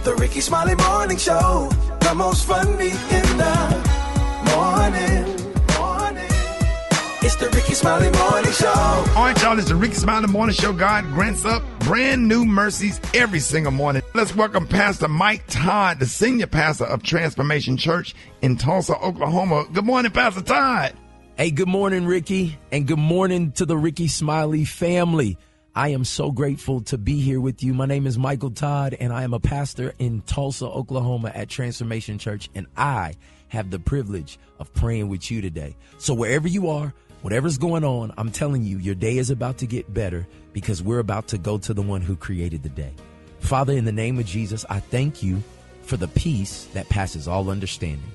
The Rickey Smiley Morning Show, the most funny in the morning. It's the Rickey Smiley Morning Show. All right, y'all, it's the Rickey Smiley Morning Show. God grants up brand new mercies every single morning. Let's welcome Pastor Mike Todd, the senior pastor of Transformation Church in Tulsa, Oklahoma. Good morning, Pastor Todd. Hey, good morning, Ricky, and good morning to the Rickey Smiley family. I am so grateful to be here with you. My name is Michael Todd, and I am a pastor in Tulsa, Oklahoma at Transformation Church, and I have the privilege of praying with you today. So wherever you are, whatever's going on, I'm telling you, your day is about to get better because we're about to go to the one who created the day. Father, in the name of Jesus, I thank you for the peace that passes all understanding.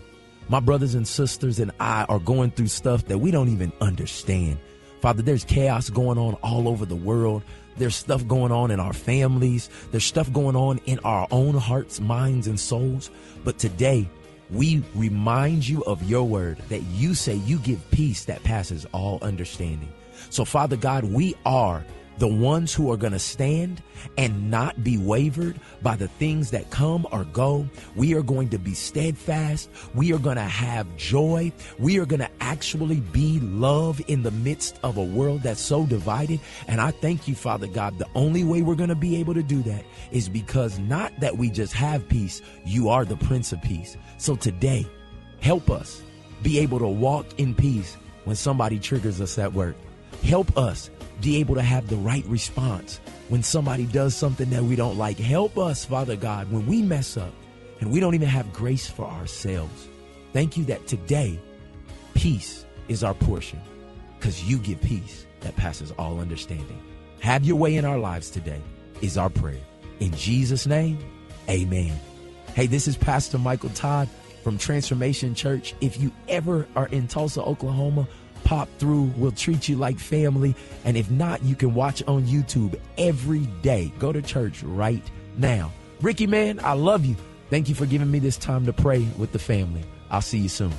My brothers and sisters and I are going through stuff that we don't even understand. Father, there's chaos going on all over the world. There's stuff going on in our families. There's stuff going on in our own hearts, minds, and souls. But today, we remind you of your word that you say you give peace that passes all understanding. So, Father God, we are the ones who are going to stand and not be wavered by the things that come or go. We are going to be steadfast. We are going to have joy. We are going to actually be love in the midst of a world that's so divided. And I thank you, Father God, the only way we're going to be able to do that is because not that we just have peace, you are the Prince of Peace. So today, help us be able to walk in peace when somebody triggers us at work. Help us be able to have the right response when somebody does something that we don't like. Help us, Father God, when we mess up and we don't even have grace for ourselves. Thank you that today, peace is our portion because you give peace that passes all understanding. Have your way in our lives today is our prayer. In Jesus' name, amen. Hey, this is Pastor Michael Todd from Transformation Church. If you ever are in Tulsa, Oklahoma, pop through. We'll treat you like family. And if not, you can watch on YouTube every day. Go to church right now. Ricky, man, I love you. Thank you for giving me this time to pray with the family. I'll see you soon.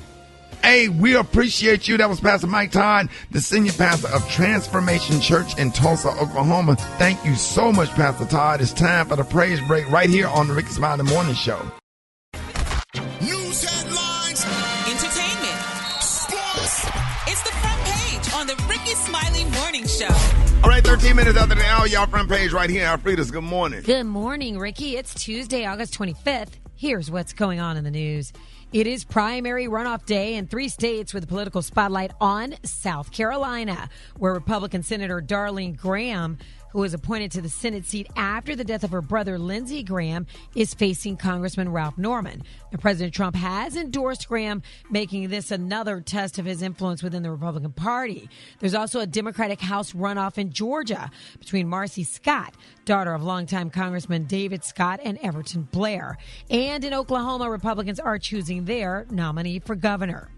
Hey, we appreciate you. That was Pastor Mike Todd, the senior pastor of Transformation Church in Tulsa, Oklahoma. Thank you so much, Pastor Todd. It's time for the praise break right here on the Rickey Smiley Morning Show. News headlines, entertainment, sports. It's the front page on the Rickey Smiley Morning Show. All right, 13 minutes after the hour, y'all front page right here. Alfreda's, good morning. Good morning, Ricky. It's Tuesday, August 25th. Here's what's going on in the news. It is primary runoff day in 3 states with a political spotlight on South Carolina, where Republican Senator Darlene Graham, who was appointed to the Senate seat after the death of her brother Lindsey Graham, is facing Congressman Ralph Norman. And President Trump has endorsed Graham, making this another test of his influence within the Republican Party. There's also a Democratic House runoff in Georgia between Marcy Scott, daughter of longtime Congressman David Scott, and Everton Blair. And in Oklahoma, Republicans are choosing their nominee for governor.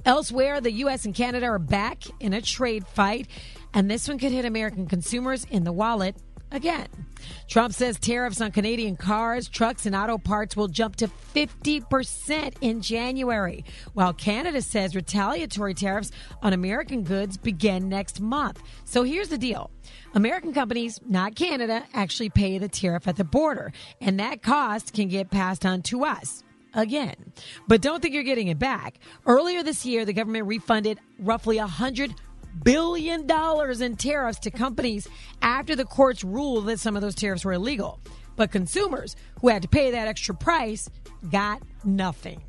Elsewhere, the U.S. and Canada are back in a trade fight, and this one could hit American consumers in the wallet again. Trump says tariffs on Canadian cars, trucks, and auto parts will jump to 50% in January, while Canada says retaliatory tariffs on American goods begin next month. So here's the deal. American companies, not Canada, actually pay the tariff at the border, and that cost can get passed on to us again. But don't think you're getting it back. Earlier this year, the government refunded roughly $100 billion in tariffs to companies after the courts ruled that some of those tariffs were illegal. But consumers who had to pay that extra price got nothing.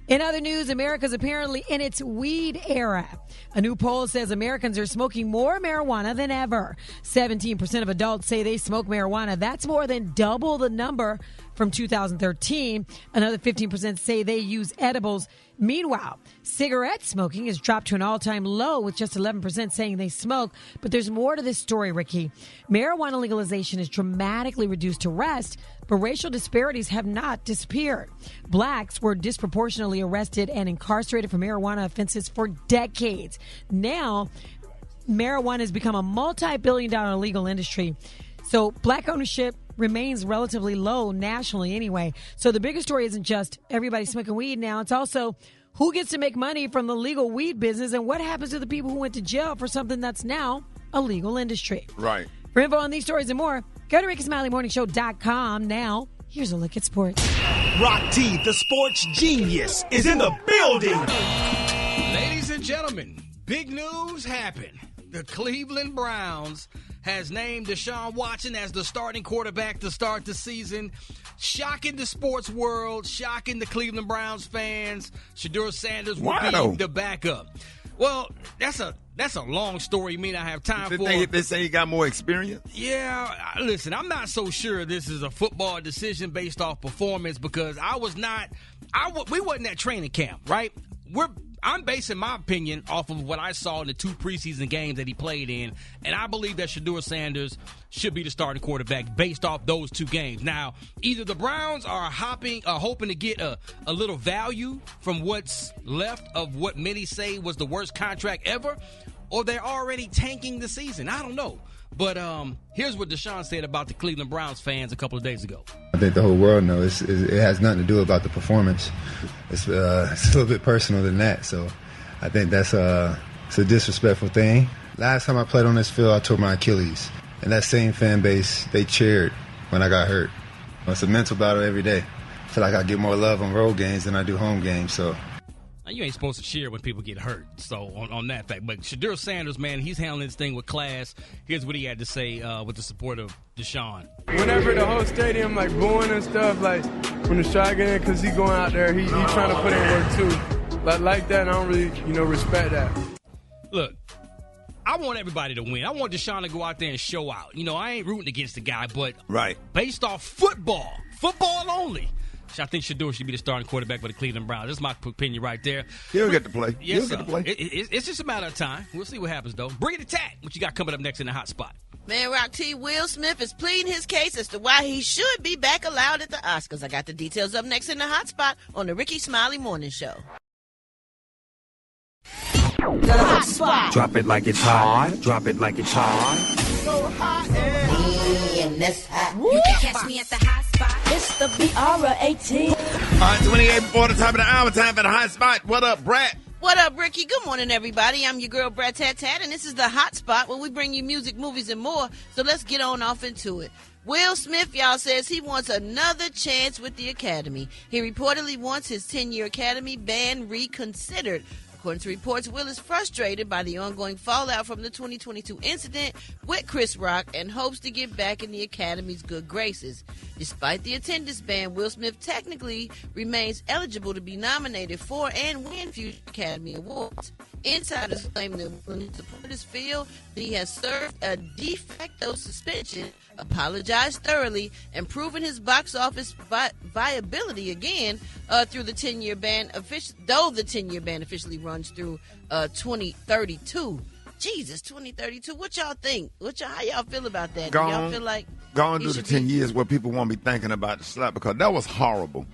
In other news, America's apparently in its weed era. A new poll says Americans are smoking more marijuana than ever. 17% of adults say they smoke marijuana. That's more than double the number from 2013. Another 15% say they use edibles. Meanwhile, cigarette smoking has dropped to an all-time low, with just 11% saying they smoke. But there's more to this story, Ricky. Marijuana legalization has dramatically reduced arrest, but racial disparities have not disappeared. Blacks were disproportionately arrested and incarcerated for marijuana offenses for decades. Now, marijuana has become a multi-billion-dollar legal industry. So black ownership remains relatively low nationally anyway. So the bigger story isn't just everybody smoking weed now. It's also who gets to make money from the legal weed business and what happens to the people who went to jail for something that's now a legal industry. Right. For info on these stories and more, go to RickeySmileyMorningShow.com now. Here's a look at sports. Rock T, the sports genius, is in the building. Ladies and gentlemen, big news happened. The Cleveland Browns has named Deshaun Watson as the starting quarterback to start the season. Shocking the sports world, shocking the Cleveland Browns fans. Shedeur Sanders will be the backup. Well, that's a long story you may not have time for. They say he got more experience? Yeah, listen, I'm not so sure this is a football decision based off performance because we wasn't at training camp, right? I'm basing my opinion off of what I saw in the 2 preseason games that he played in, and I believe that Shedeur Sanders should be the starting quarterback based off those 2 games. Now, either the Browns are hoping to get a little value from what's left of what many say was the worst contract ever, or they're already tanking the season. I don't know. But here's what Deshaun said about the Cleveland Browns fans a couple of days ago. I think the whole world knows it has nothing to do about the performance. It's a little bit personal than that. So I think it's a disrespectful thing. Last time I played on this field, I tore my Achilles. And that same fan base, they cheered when I got hurt. It's a mental battle every day. I feel like I get more love on road games than I do home games. So. Now, you ain't supposed to cheer when people get hurt, so on that fact. But Shedeur Sanders, man, he's handling this thing with class. Here's what he had to say with the support of Deshaun. Whenever the whole stadium, like, booing and stuff, like, when the shot get in, because he going out there, he trying to put in work, too. Like that, and I don't really, respect that. Look, I want everybody to win. I want Deshaun to go out there and show out. I ain't rooting against the guy, but based off football only, I think Shedeur should be the starting quarterback for the Cleveland Browns. That's my opinion right there. He'll get to play. Yes, He'll get to play. It's just a matter of time. We'll see what happens, though. Bring it attack. What you got coming up next in the hot spot? Man, Rock T, Will Smith is pleading his case as to why he should be back allowed at the Oscars. I got the details up next in the hot spot on the Rickey Smiley Morning Show. The hot spot. Drop it like it's hot. Drop it like it's hot. So hot and this hot. You can catch me at the hot spot. It's the BR18. All right, 28 before the top of the hour, time for the hot spot. What up, Brat? What up, Ricky? Good morning, everybody. I'm your girl, Brat Tat Tat, and this is the hot spot where we bring you music, movies, and more. So let's get on off into it. Will Smith, y'all, says he wants another chance with the Academy. He reportedly wants his 10-year Academy ban reconsidered. According to reports, Will is frustrated by the ongoing fallout from the 2022 incident with Chris Rock and hopes to get back in the Academy's good graces. Despite the attendance ban, Will Smith technically remains eligible to be nominated for and win future Academy Awards. Insiders claim that Will and his supporters feel that he has served a de facto suspension, apologized thoroughly, and proven his box office viability again through the 10-year ban, though the 10-year ban officially runs through 2032. Jesus, 2032. What y'all think? How y'all feel about that? Do y'all feel like gone through the 10 years where people won't be thinking about the slap because that was horrible.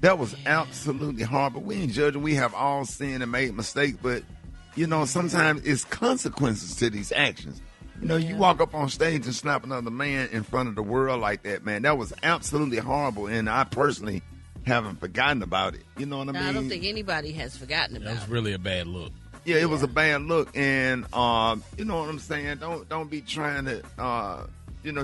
That was absolutely horrible. We ain't judging. We have all sinned and made mistakes, but sometimes it's consequences to these actions. You walk up on stage and slap another man in front of the world like that, man. That was absolutely horrible, and I personally haven't forgotten about it. You know what I mean? I don't think anybody has forgotten about it. That was really a bad look. Yeah, it was a bad look, and you know what I'm saying? Don't be trying to,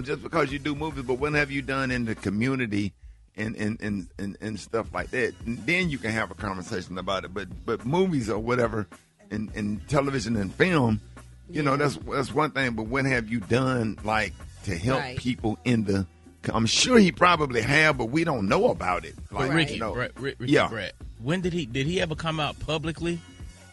just because you do movies, but what have you done in the community and stuff like that? And then you can have a conversation about it. But movies or whatever, in television and film, that's one thing. But what have you done like to help people in the? I'm sure he probably have, but we don't know about it. Like, Ricky, Brat, when did he ever come out publicly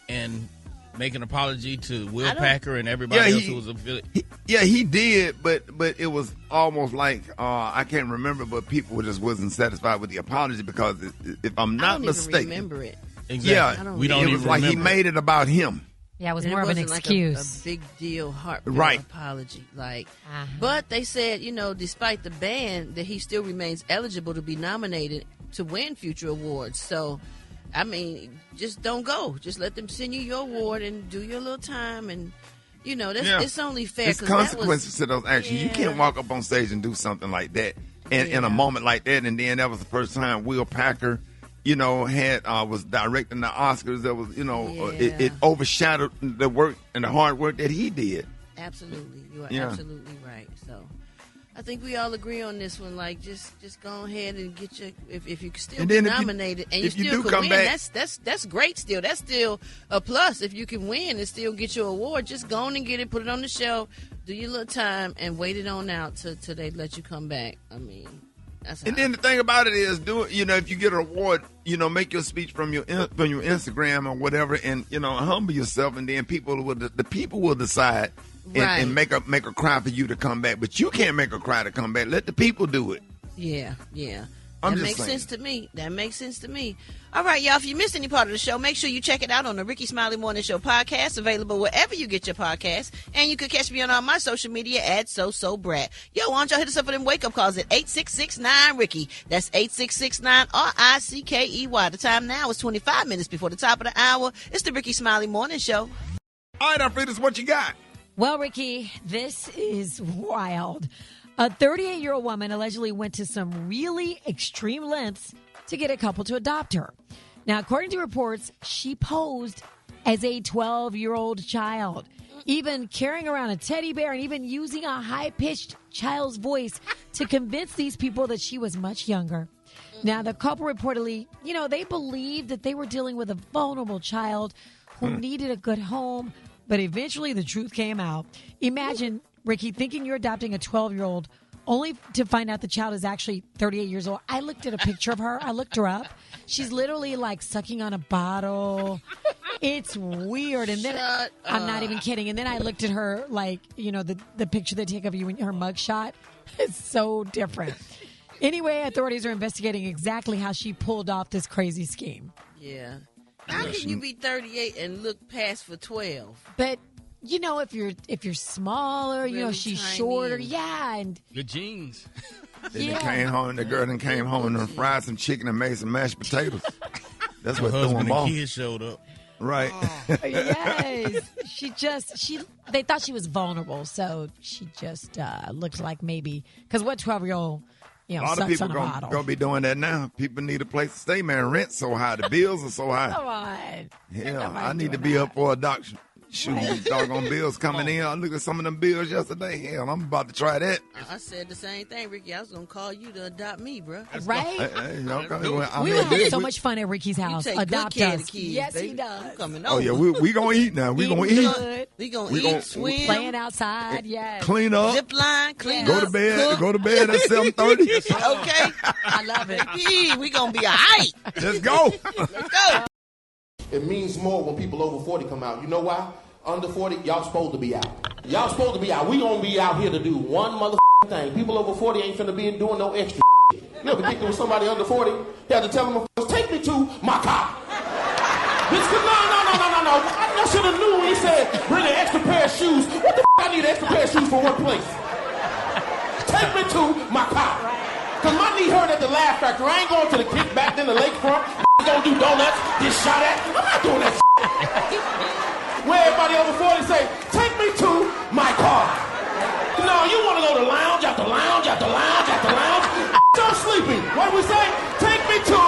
and make an apology to Will Packer and everybody else who was affiliated? He did, but it was almost like I can't remember, but people just wasn't satisfied with the apology because if I'm not mistaken, I don't even remember it. Exactly. Yeah, it was like he made it about him. Yeah, it was more of an excuse. Like a big deal heartfelt apology. But they said, despite the ban, that he still remains eligible to be nominated to win future awards. So, I mean, just don't go. Just let them send you your award and do your little time. And, it's only fair. There's consequences to those actions. You can't walk up on stage and do something like that in a moment like that. And then that was the first time Will Packer was directing the Oscars. That was, it overshadowed the work and the hard work that he did. Absolutely. You are absolutely right. So, I think we all agree on this one. Like, just go ahead and get your if you can still And be then if nominated and you if you still do can come win. back- That's great. Still, that's still a plus. If you can win and still get your award, just go on and get it, put it on the shelf, do your little time, and wait it on out till they let you come back. I mean, that's how And then the thing about it is, if you get an award, make your speech from your Instagram or whatever, and humble yourself, and then the people will decide and make a cry for you to come back. But you can't make a cry to come back. Let the people do it. Yeah. I'm That just makes saying. sense to me. That makes sense to me. All right, y'all. If you missed any part of the show, make sure you check it out on the Rickey Smiley Morning Show podcast, available wherever you get your podcasts. And you can catch me on all my social media at Brat. Yo, why don't y'all hit us up for them wake-up calls at 866-9-RICKEY. That's 866-9-RICKEY. The time now is 25 minutes before the top of the hour. It's the Rickey Smiley Morning Show. All right, Alfreda's what you got? Well, Ricky, this is wild. A 38-year-old woman allegedly went to some really extreme lengths to get a couple to adopt her. Now, according to reports, she posed as a 12-year-old child, even carrying around a teddy bear and even using a high-pitched child's voice to convince these people that she was much younger. Now, the couple reportedly, they believed that they were dealing with a vulnerable child who needed a good home, but eventually the truth came out. Imagine, Ricky, thinking you're adopting a 12-year-old only to find out the child is actually 38 years old. I looked at a picture of her. I looked her up. She's literally like sucking on a bottle. It's weird. And then I'm not even kidding. And then I looked at her like, the picture they take of you in her mugshot. It's so different. Anyway, authorities are investigating exactly how she pulled off this crazy scheme. Yeah. How can you be 38 and look past for 12? But if you're smaller, Really she's tiny shorter, and- and Your jeans. Then the girl then came home and fried some chicken and made some mashed potatoes. That's what Her threw husband him and off. kids showed up. Right. yes, they thought she was vulnerable, so she just looked like maybe because what 12-year-old a lot of sucks people on a bottle. gonna be doing that now. People need a place to stay, man. Rent's so high, the bills are so high. Come on. Hell, I need to be up for adoption. Shoot, these doggone bills coming in. I looked at some of them bills yesterday. Hell, I'm about to try that. I said the same thing, Ricky. I was going to call you to adopt me, bro. Right? We would have so much fun at Ricky's house. You take Adopt good care of us. the kids, Yes, baby. he does. I'm coming Oh, over. yeah, we going to eat now. We going to eat. Good. We going We to gon- eat, swim, Playing outside, yes. Clean up. zip line, clean Go up, to bed. cook. Go to bed at 7:30. Okay. I love it. Yee, we going to be all right. Let's go. Let's go. It means more when people over 40 come out. You know why? Under 40, y'all supposed to be out. Y'all supposed to be out. We gonna be out here to do one motherfucking thing. People over 40 ain't finna be doing no extra shit. You ever get with somebody under 40? You have to tell them, take me to my car. Bitch, no. I should have knew when he said, bring an extra pair of shoes. What the I need an extra pair of shoes for what place? Take me to my car. Cause my knee hurt at the Laugh Factory. I ain't going to the kickback, then the lakefront. Gonna do donuts, get shot at. I'm not doing that shit. Where everybody over 40 say, take me to my car. No, you want to go to lounge after lounge after lounge after lounge. I'm sleeping. What do we say? Take me to.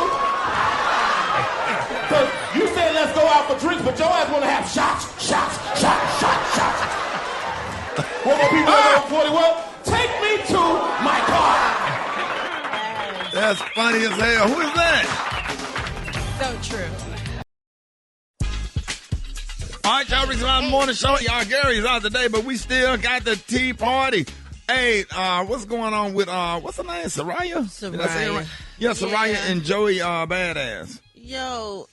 Because you said let's go out for drinks, but your ass want to have shots. What more people over 40? Well, take me to my car. That's funny as hell. Who is that? So true. All right, y'all, Rickey Smiley Morning Show. Y'all, Gary's out today, but we still got the tea party. Hey, what's going on with, what's her name? Soraya? Did I say it right? Yeah, Soraya and Joey Badass. Yo,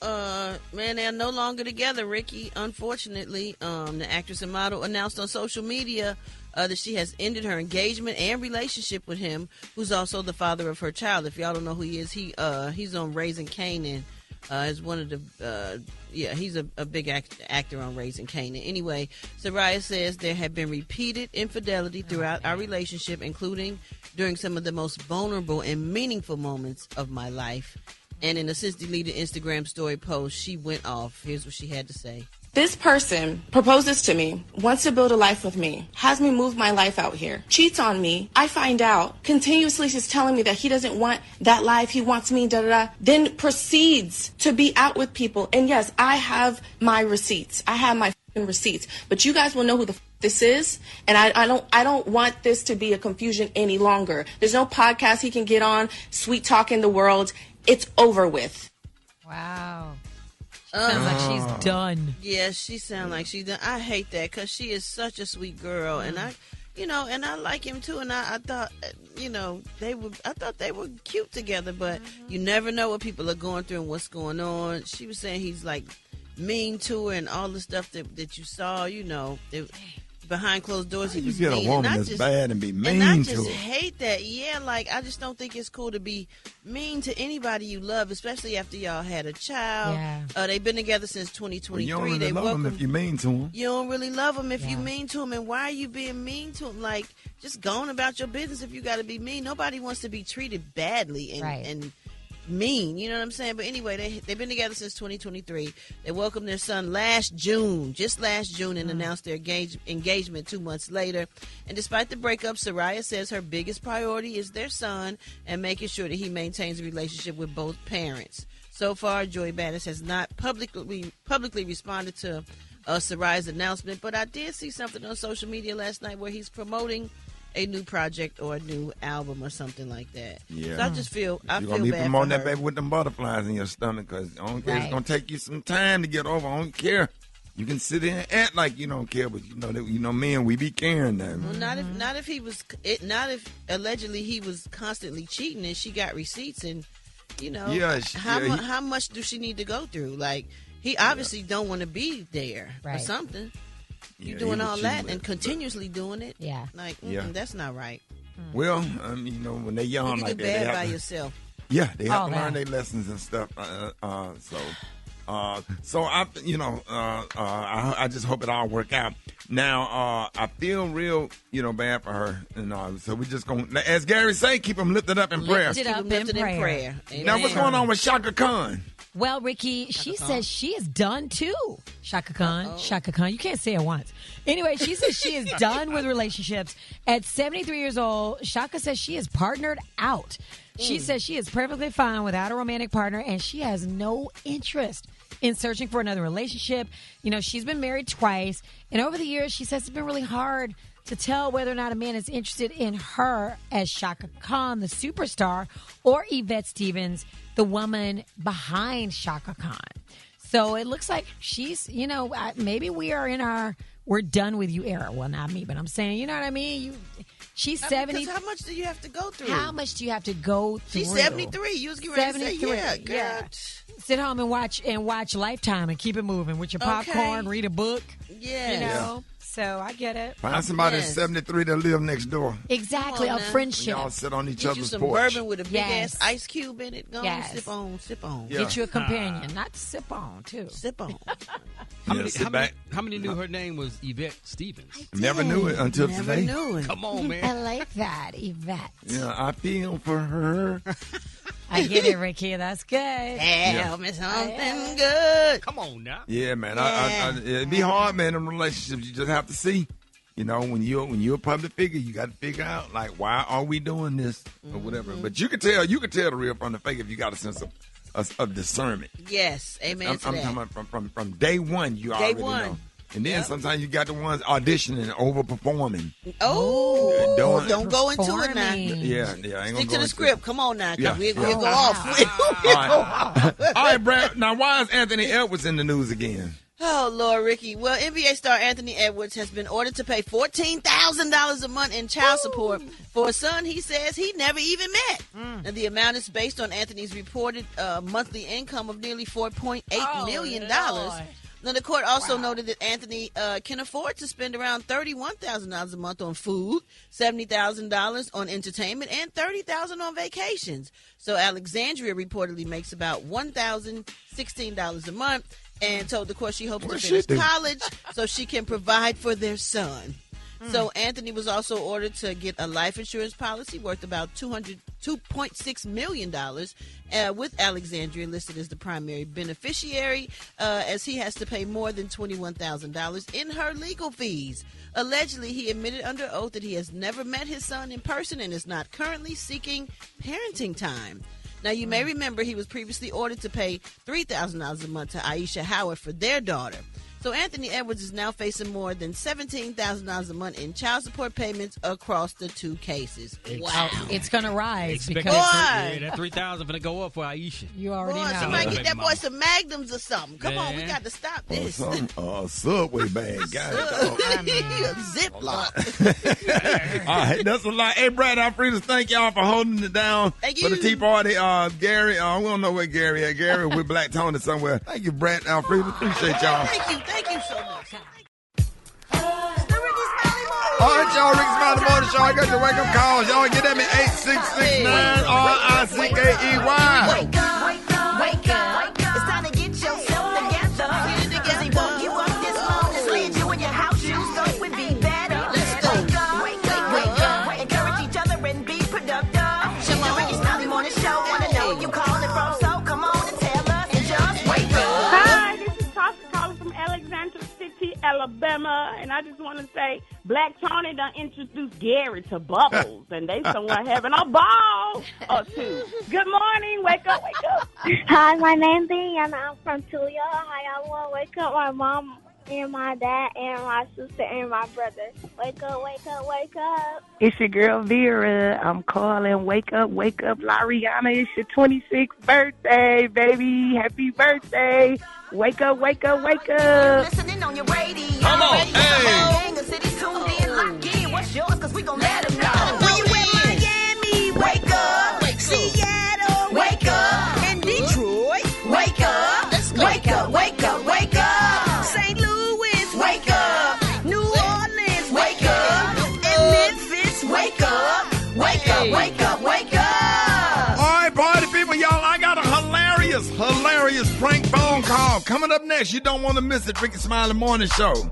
man, they're no longer together, Ricky. Unfortunately, the actress and model announced on social media that she has ended her engagement and relationship with him, who's also the father of her child. If y'all don't know who he is, he's on Raising Kanan. Is one of the he's a big actor on Raising Kanan. Anyway, Soraya says there have been repeated infidelity throughout our relationship, including during some of the most vulnerable and meaningful moments of my life. And in a since deleted Instagram story post, she went off. Here's what she had to say. This person proposes to me, wants to build a life with me, has me move my life out here, cheats on me. I find out, continuously she's telling me that he doesn't want that life, he wants me, then proceeds to be out with people. And yes, I have my receipts. I have my receipts. But you guys will know who the this is, and I don't want this to be a confusion any longer. There's no podcast he can get on, sweet talking the world. It's over with. Wow. Sounds like she's done. Yeah, she sounds like she's done. I hate that because she is such a sweet girl, and I like him too. And I thought, I thought they were cute together. But you never know what people are going through and what's going on. She was saying he's like mean to her and all the stuff that you saw. Behind closed doors, he was mean. You get a woman that's bad and be mean to her. And I just hate that. Yeah, I just don't think it's cool to be mean to anybody you love, especially after y'all had a child. Yeah. They've been together since 2023. Well, you don't really love them if you're mean to them. You don't really love them if you're mean to them. And why are you being mean to them? Just go on about your business if you got to be mean. Nobody wants to be treated badly and mean, you know what I'm saying? But anyway, they've been together since 2023. They welcomed their son last June, and announced their engagement 2 months later. And despite the breakup, Soraya says her biggest priority is their son and making sure that he maintains a relationship with both parents. So far, Joey Badass has not publicly responded to Soraya's announcement, but I did see something on social media last night where he's promoting a new project or a new album or something like that. Yeah. So I just feel you're gonna be promoting that baby with them butterflies in your stomach, because I don't care. It's gonna take you some time to get over. I don't care. You can sit there and act like you don't care, but men, we be caring now. Well, not if allegedly he was constantly cheating and she got receipts and how much do she need to go through? He obviously don't want to be there or something. You doing all that and continuously doing it. Yeah. That's not right. Well, when they're young you like do that, bad by yourself. Yeah, they have to learn their lessons and stuff. So I just hope it all work out. Now, I feel real, bad for her, and so we just gonna, as Gary say, keep them lifted up in prayer. Lifted up in prayer. Now, what's going on with Shaka Khan? Well, Ricky, she says she is done too. Shaka Khan. You can't say it once. Anyway, she says she is done with relationships. At 73 years old, Shaka says she is partnered out. She says she is perfectly fine without a romantic partner, and she has no interest in searching for another relationship. She's been married twice, and over the years, she says it's been really hard to tell whether or not a man is interested in her as Shaka Khan, the superstar, or Yvette Stevens, the woman behind Shaka Khan. So it looks like she's, maybe we are in our we're done with you era. Well, not me, but I'm saying, you know what I mean? She's 70. How much do you have to go through? How much do you have to go through? She's 73. You was getting ready to say, yeah, girl. Yeah. Sit home and watch Lifetime and keep it moving with your popcorn, read a book. Yeah. So I get it. Find somebody that's 73 that live next door. Exactly, a friendship. Y'all sit on each other's porch. Get you some porch. bourbon with a big ass ice cube in it. Go on, sip on. Yeah. Get you a companion, not sip on too. Sip on. How many knew her name was Yvette Stevens? Never knew it until today. Knew it. Come on, man. I like that, Yvette. Yeah, I feel for her. I get it, Ricky. That's good. Tell me something good. Come on now. Yeah, man. It'd be hard, man, in relationships. You just have to see. When you're a public figure, you got to figure out why are we doing this or whatever. But you can tell the real from the fake if you got a sense of discernment. Yes, amen. I'm talking about from day one. You already know. And then sometimes you got the ones auditioning and overperforming. Oh, don't go into it now. Yeah, I ain't gonna stick to the script. Come on now, we'll go off. All right, Brad. Now, why is Anthony Edwards in the news again? Oh, Lord, Ricky. Well, NBA star Anthony Edwards has been ordered to pay $14,000 a month in child support for a son he says he never even met. And the amount is based on Anthony's reported monthly income of nearly $4.8 million. Now, the court also noted that Anthony can afford to spend around $31,000 a month on food, $70,000 on entertainment, and $30,000 on vacations. So Alexandria reportedly makes about $1,016 a month and told the court she hopes to finish college so she can provide for their son. So Anthony was also ordered to get a life insurance policy worth about $2.6 million with Alexandria listed as the primary beneficiary as he has to pay more than $21,000 in her legal fees. Allegedly, he admitted under oath that he has never met his son in person and is not currently seeking parenting time. Now, you may remember he was previously ordered to pay $3,000 a month to Aisha Howard for their daughter. So Anthony Edwards is now facing more than $17,000 a month in child support payments across the 2 cases. Wow. It's going to rise because that $3,000 going to go up for Aisha. You already know. Somebody get that boy some Magnums or something. Come on, we got to stop this. Subway bag, guys. Ziploc. All right, that's a lot. Hey, Brad Alfredo, thank y'all for holding it down for the Tea Party. Gary, we don't know where Gary is. Gary with Black Tony somewhere. Thank you, Brad Alfredo. Appreciate y'all. Thank you so much. All right, y'all, Rickey Smiley Morning Show. I got your wake-up calls. Y'all get at me, 866-9-RICKEY. Wake up. It's time to get yourself together. Busy woke you up this morning, slid you in your house shoes, so it would be better. Let's go. Wake up. Encourage each other and be productive. The Rickey Smiley Morning Show. Wanna know where you calling from, so come on and tell us and just wake up. Hi, this is Tasha calling from Alexandria City, Alabama, and I just want to say Black Tony done introduced Gary to Bubbles, and they somewhere having a ball or two. Good morning. Wake up. Hi, my name's Deanna. I'm from Tulia, Ohio. I want to wake up my mom and my dad and my sister and my brother. Wake up. It's your girl Vera. I'm calling. Wake up, Lariana. It's your 26th birthday, baby. Happy birthday. Wake up. Listening on your radio. Come on, hey. The city's tuned in, locked in. What's yours? Because we gon' let them know. When you in Miami, wake up. Seattle, wake up. And Detroit, wake up. Wake up. St. Louis, wake up. New Orleans, wake up. And Memphis, wake up. Wake up. All right, party people, y'all, I got a hilarious prank phone call. Coming up next, you don't want to miss it, Rickey Smiley Morning Show.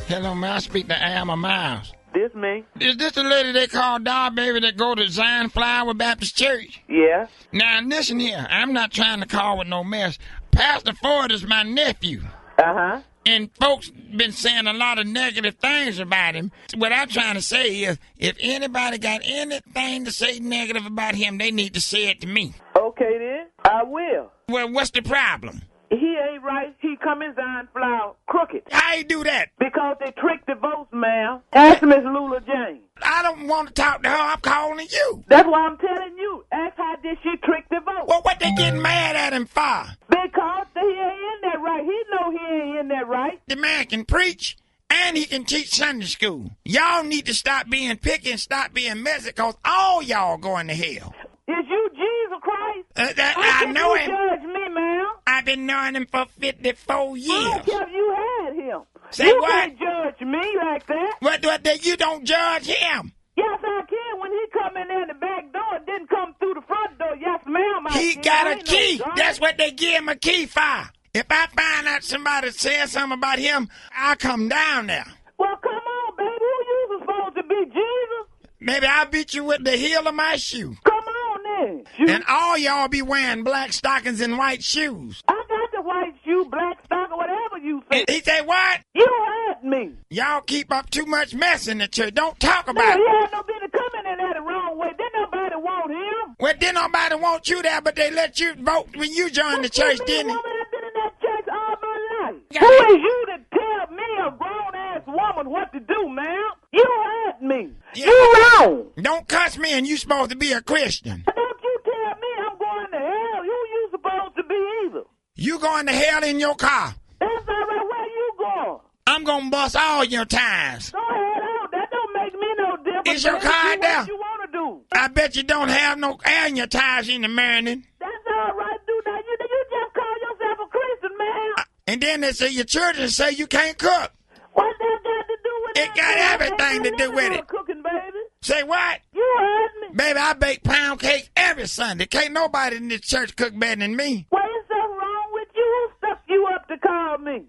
Hello, may I speak to Alma Miles? This me. Is this the lady they call Doll Baby that go to Zion Flower Baptist Church? Yeah. Now, listen here. I'm not trying to call with no mess. Pastor Ford is my nephew. Uh-huh. And folks been saying a lot of negative things about him. What I'm trying to say is, if anybody got anything to say negative about him, they need to say it to me. Okay, then. I will. Well, what's the problem? He ain't right. He come in Zion Flower crooked. How you do that? Because they tricked the votes, ma'am. Ask Miss Lula Jane. I don't want to talk to her. I'm calling you. That's why I'm telling you. Ask how did she trick the vote. Well, what they getting mad at him for? Because he ain't in there right. He know he ain't in there right. The man can preach and he can teach Sunday school. Y'all need to stop being picky and stop being messy, because all y'all going to hell. Is you Jesus Christ? I know him. Judge me, ma'am. I've been knowing him for 54 years. I don't care if you had him. Say you what? Can't judge me like that. What? You don't judge him? Yes, I can. When he come in there the back door, it didn't come through the front door. Yes, ma'am. He got a key. That's what they give him a key for. If I find out somebody says something about him, I'll come down there. Well, come on, baby. Who you supposed to be, Jesus? Maybe I'll beat you with the heel of my shoe. Come on, then. And all y'all be wearing black stockings and white shoes. I got the white shoe, black stock, or whatever you say. He said what? You heard me. Y'all keep up too much mess in the church. Don't talk about it. He had no business coming in there the wrong way. Didn't nobody want him. Well, didn't nobody want you there, but they let you vote when you joined the church, didn't it? I've been in that church all my life. Who is you to tell me, a grown-ass woman, what to do, ma'am? You heard me. Yeah. You wrong. Don't cuss me, and you supposed to be a Christian. Don't you tell me I'm going to hell. Who you supposed to be either? You going to hell in your car. That's all right. Where you going? I'm going to bust all your tires. Go ahead on. That don't make me no difference. Is your car down? What you want to do? I bet you don't have no air in your tires in the morning. That's all right, dude. Now, you just call yourself a Christian, man. And then they say your children say you can't cook. What's that got to do with it? It got everything to do with it. Cooking, baby. Say what? You heard me. Baby, I bake pound cake every Sunday. Can't nobody in this church cook better than me. What is something wrong with you? Who stuck you up to call me?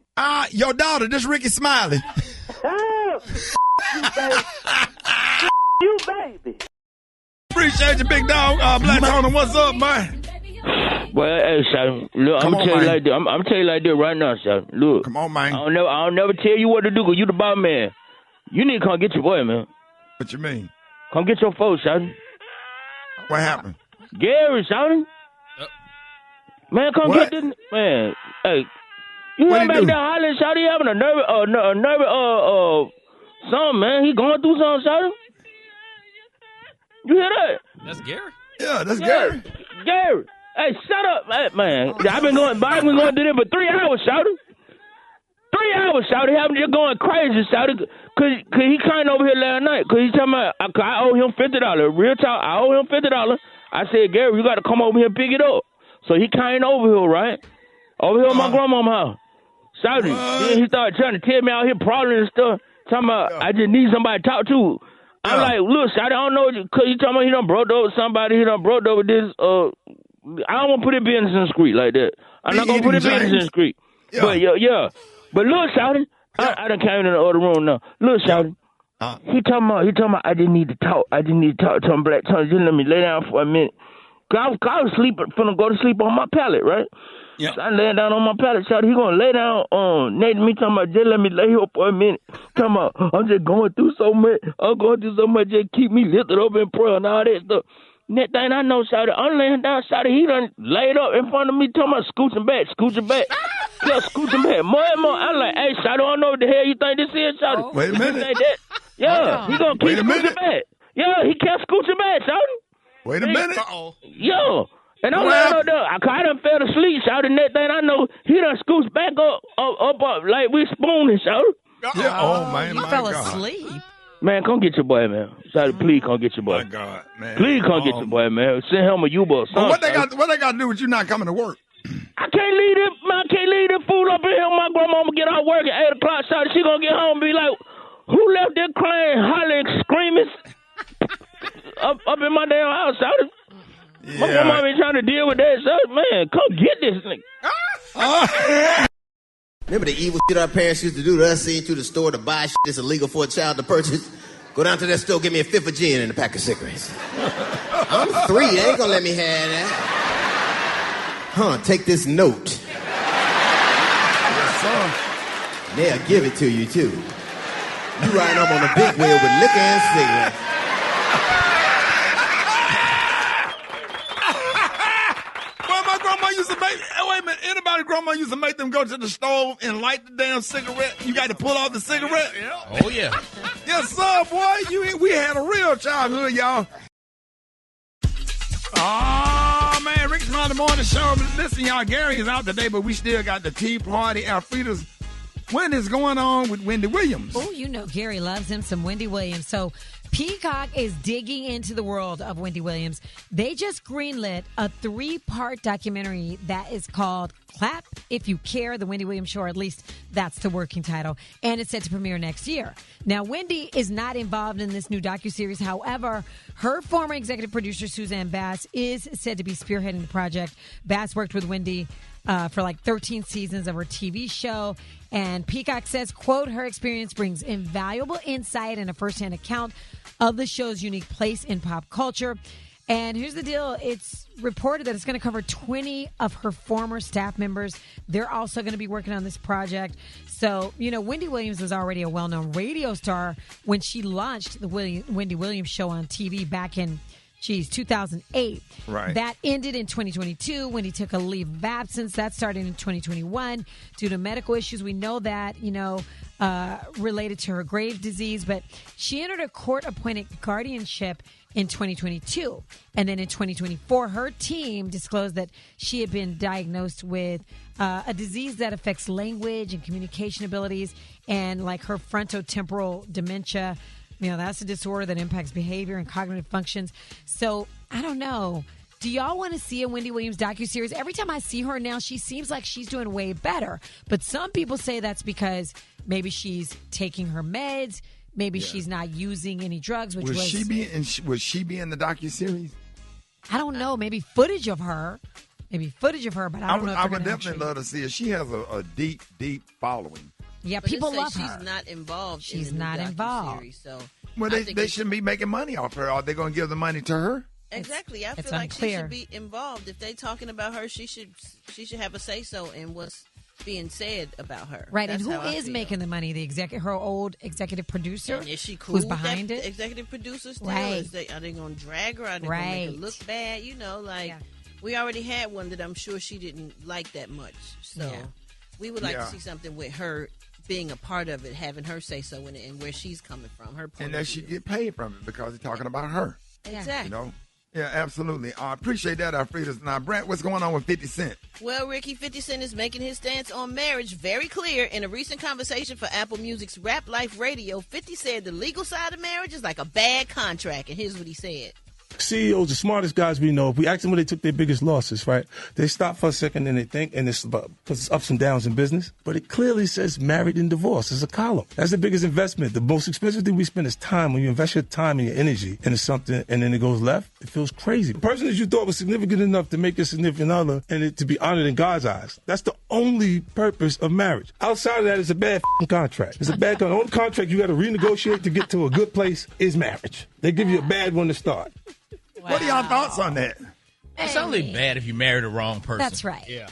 Your daughter, this Rickey Smiley. Oh, you baby. You baby. Appreciate you, big dog. Black Tony, what's up, man? Well, hey, son, look, I'm gonna tell you like this. I'm tell you like this right now, son. Look, come on, man. I'll never tell you what to do, 'cause you the boss man. You need to come get your boy, man. What you mean? Come get your folks, son. What happened? Gary, son. Man, come get this man. Hey, You What hear he back do? there hollering, shouty, having a nervous, something, man. He going through something, shouty. You hear that? That's Gary. Yeah, that's Gary. Gary. Hey, shut up, man. I've been going to this for 3 hours, shouty. 3 hours, shouty. Having you going crazy, shouty. Cause he came over here last night. Cause he talking about I owe him $50. Real talk, I owe him $50. I said, Gary, you got to come over here and pick it up. So he came over here, right? Over here at my grandmama's house. Shouty. Then he started trying to tell me out here problems and stuff. Talking about I just need somebody to talk to. I'm like, look, shouty, I don't know, cause you talking about he done broke up with somebody. He done broke up with this. I don't want to put his business in the street like that. I'm not gonna put his business in the street. Yeah. But yeah. But look, shouty. I done came in the other room now. Look, shouty. He talking about I didn't need to talk. I didn't need to talk to him, Black Tony. Just let me lay down for a minute. Cause I was finna go to sleep on my pallet, right? Yeah. So I laying down on my pallet, shouty. He gonna lay down next to me, talking about just let me lay here for a minute. Talking about I'm just going through so much. I'm going through so much. Just keep me lifted up in prayer and all that stuff. Next thing I know, shouty, I'm laying down, shouty. He done laid up in front of me, talking about scooching back. Yeah, scooching back. More and more. I'm like, hey, shouty, I don't know what the hell you think this is, shouty. Wait a minute. Like that. Yeah, he gonna keep scooching back. Yeah, he kept scooching back, shouty. Wait a minute. Yo. And I'm laying up there. I done fell asleep, shouty. Next thing I know, he done scooched back up, like we spooning, shouty. Yeah. Oh, man. You fell asleep. Man, come get your boy, man. Shouty, please come get your boy. My God, man. Please come get your boy, man. Send him a U-boat. What they got to do with you not coming to work? I can't leave this fool up in here. My grandmama get out work at 8 o'clock, shouty. She gonna get home and be like, who left there crying, hollering, screaming up in my damn house, shouty? Yeah. My grandma been trying to deal with that, so man, come get this nigga. Remember the evil shit our parents used to do to us, seeing through the store to buy shit that's illegal for a child to purchase? Go down to that store, give me a fifth of gin and a pack of cigarettes. I'm 3, they ain't gonna let me have that. Take this note. Yes, sir. They'll give it to you, too. You riding up on a big wheel with liquor and cigarettes. Grandma used to make them go to the stove and light the damn cigarette. You got to pull off the cigarette. Oh yeah. Yes, sir, boy. We had a real childhood, y'all. Oh man, Rickey Smiley Morning Show. Listen, y'all, Gary is out today, but we still got the Tea Party. Alfreda's. What is going on with Wendy Williams? Oh, you know Gary loves him some Wendy Williams. So Peacock is digging into the world of Wendy Williams. They just greenlit a 3-part documentary that is called Clap If You Care, The Wendy Williams Show, or at least that's the working title, and it's set to premiere next year. Now, Wendy is not involved in this new docuseries. However, her former executive producer, Suzanne Bass, is said to be spearheading the project. Bass worked with Wendy for like 13 seasons of her TV show. And Peacock says, quote, her experience brings invaluable insight and a firsthand account of the show's unique place in pop culture. And here's the deal. It's reported that it's going to cover 20 of her former staff members. They're also going to be working on this project. So, you know, Wendy Williams was already a well-known radio star when she launched the Wendy Williams Show on TV back in 2008. Right. That ended in 2022 when he took a leave of absence. That started in 2021 due to medical issues. We know that, related to her grave disease. But she entered a court-appointed guardianship in 2022. And then in 2024, her team disclosed that she had been diagnosed with a disease that affects language and communication abilities, and like her frontotemporal dementia. That's a disorder that impacts behavior and cognitive functions. So, I don't know. Do y'all want to see a Wendy Williams docuseries? Every time I see her now, she seems like she's doing way better. But some people say that's because maybe she's taking her meds. Maybe she's not using any drugs. Would she be in the docuseries? I don't know. Maybe footage of her. But I don't know. I would definitely love to see her. She has a deep, deep following. Yeah, but people love her. She's not involved. She's not involved. So, well, they shouldn't be making money off her. Are they going to give the money to her? Exactly. I feel like she should be involved. If they're talking about her, she should have a say so in what's being said about her. Right. That's and who is making the money? Her old executive producer. And is she cool? Who's behind it? Executive producer still? Right. Are they going to drag her? Are they going to make her look bad? We already had one that I'm sure she didn't like that much. So. Yeah. We would like to see something with her being a part of it, having her say so in it, and where she's coming from, her point and that she get paid from it because he's talking about her. Exactly. You know? Yeah, absolutely. I appreciate that, Alfreda's. Now, Brat, what's going on with 50 Cent? Well, Ricky, 50 Cent is making his stance on marriage very clear. In a recent conversation for Apple Music's Rap Life Radio, 50 said the legal side of marriage is like a bad contract, and here's what he said. CEOs, the smartest guys we know, if we ask them when they took their biggest losses, right? They stop for a second and they think, and it's about, because it's ups and downs in business, but it clearly says married and divorced. It's a column. That's the biggest investment. The most expensive thing we spend is time. When you invest your time and your energy into something and then it goes left, it feels crazy. The person that you thought was significant enough to make your significant other and it to be honored in God's eyes, that's the only purpose of marriage. Outside of that, it's a bad contract. It's a bad contract. The only contract you got to renegotiate to get to a good place is marriage. They give you a bad one to start. Wow. What are y'all thoughts on that? It's only bad if you marry the wrong person. That's right. Yeah.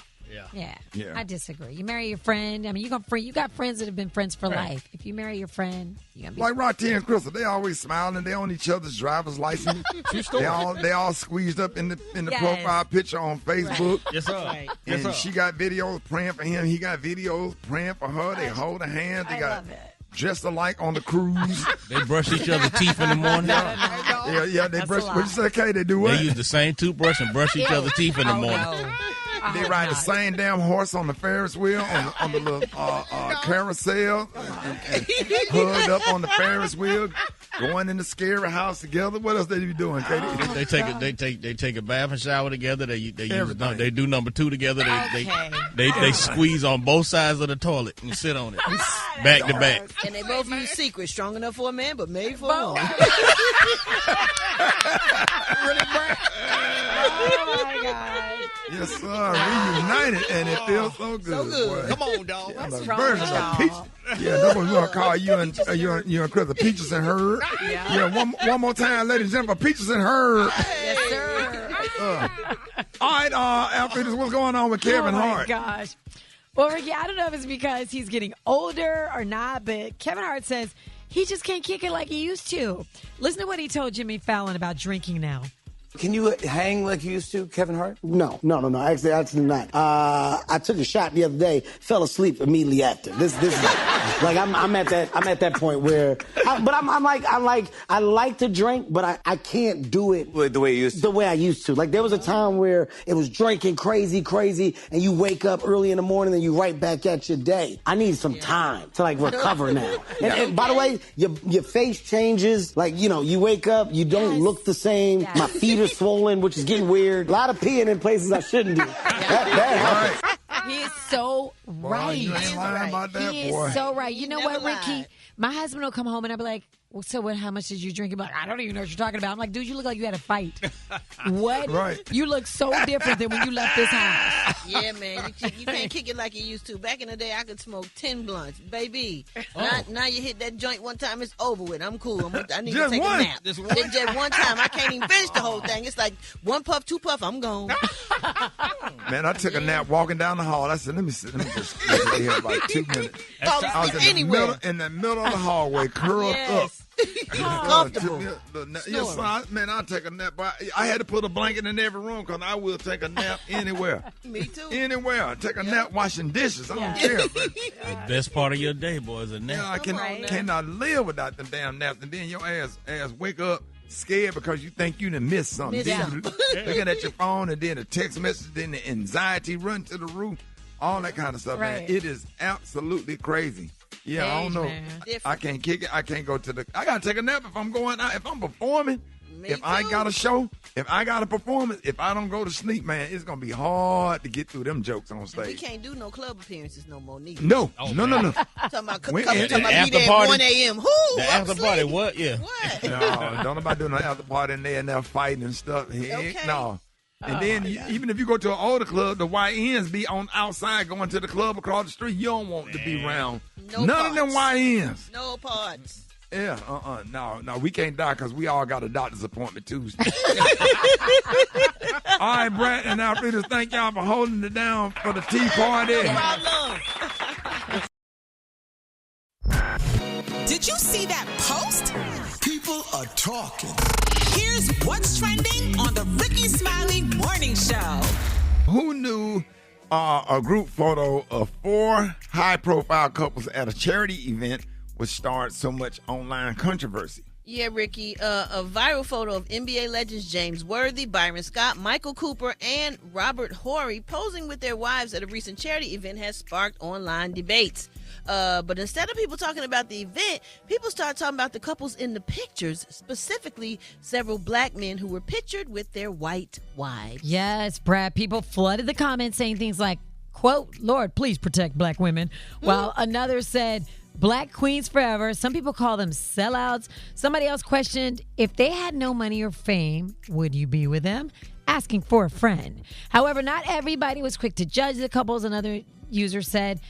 I disagree. You marry your friend. I mean, you got friends that have been friends for life. If you marry your friend, you're gonna be like Rocky and Krystal. They always smiling. They on each other's driver's license. they all squeezed up in the profile picture on Facebook. Yes, sir. Right. And she got videos praying for him. He got videos praying for her. They hold hands. They got dressed alike on the cruise. They brush each other's teeth in the morning. They brush. What you say, Kay? They do what? They use the same toothbrush and brush each other's teeth in the morning. No. They ride the same damn horse on the Ferris wheel, on the little carousel, and hugged up on the Ferris wheel, going in the scary house together. What else they be doing, Katie? They take a bath and shower together. They do number 2 together. They squeeze on both sides of the toilet and sit on it, back to back. And they both use secrets, strong enough for a man, but made for a woman. Really, Brat? Oh my God. Yes, sir. Reunited, and it feels so good. So good. Boy. Come on, dog. What's The wrong version with of y'all? peach. Yeah, that's what we're gonna call you and Krystal. Peaches and Herb. Yeah. One more time, ladies and gentlemen. Peaches and Herb. Yes, sir. All right, Alfred, what's going on with Kevin Hart? Oh my gosh. Well, Ricky, I don't know if it's because he's getting older or not, but Kevin Hart says he just can't kick it like he used to. Listen to what he told Jimmy Fallon about drinking now. Can you hang like you used to, Kevin Hart? No. Actually not. I took a shot the other day, fell asleep immediately after. This is like I'm at that point where, I like to drink, but I can't do it the way you used to. The way I used to. Like there was a time where it was drinking crazy, and you wake up early in the morning and you right back at your day. I need some time to like recover now. And by the way, your face changes. Like you wake up, you don't look the same. My feet are swollen, which is getting weird. A lot of peeing in places I shouldn't do. That happens. He is so right. Boy, you ain't lying about that, he boy. is so right. You know what, Ricky? lied. My husband will come home and I'll be like, well, so what? How much did you drink? He'll be like, I don't even know what you're talking about. I'm like, dude, you look like you had a fight. What? Right. You look so different than when you left this house. Yeah, man. You can't kick it like you used to. Back in the day, I could smoke 10 blunts. Baby, now you hit that joint one time, it's over with. I'm cool. I need to take a nap. Just one time. I can't even finish the whole thing. It's like 1 puff, 2 puff, I'm gone. Man, I took a nap walking down the hall. I said, let me just stay here about 2 minutes. I was in the middle of the hallway, curled up. Comfortable. Yes, man, I'll take a nap. I had to put a blanket in every room because I will take a nap anywhere. Me too. Anywhere. Take a nap washing dishes. I don't care. The best part of your day, boy, is a nap. I cannot live without them damn naps. And then your ass wake up scared because you think you done missed something. Then you looking at your phone and then the text message, then the anxiety run to the roof. All that kind of stuff, man. It is absolutely crazy. Yeah, I don't know. Man. I can't kick it. I can't go to I got to take a nap if I'm going out. If I'm performing, I got a show, if I got a performance, if I don't go to sleep, man, it's going to be hard to get through them jokes on stage. We can't do no club appearances no more, neither. No. Talking about be there at 1 a.m. Who? The after party, what? Yeah. What? No, don't nobody do no after party in there and they're fighting and stuff. Heck, no. And then even if you go to an older club, the YNs be on outside going to the club across the street. You don't want to be around none of them YNs. No parts. Yeah, no, we can't die because we all got a doctor's appointment Tuesday. All right, Brat and Alfredo, thank y'all for holding it down for the tea party. Did you see that post? People are talking. Here's what's trending on the Rickey Smiley Morning Show. Who knew a group photo of 4 high-profile couples at a charity event which started so much online controversy. Yeah, Ricky, a viral photo of NBA legends James Worthy, Byron Scott, Michael Cooper, and Robert Horry posing with their wives at a recent charity event has sparked online debates. But instead of people talking about the event, people start talking about the couples in the pictures, specifically several black men who were pictured with their white wives. Yes, Brad, people flooded the comments saying things like, quote, Lord, please protect black women, while another said, Black queens forever. Some people call them sellouts. Somebody else questioned, if they had no money or fame, would you be with them? Asking for a friend. However, not everybody was quick to judge the couples. Another user said,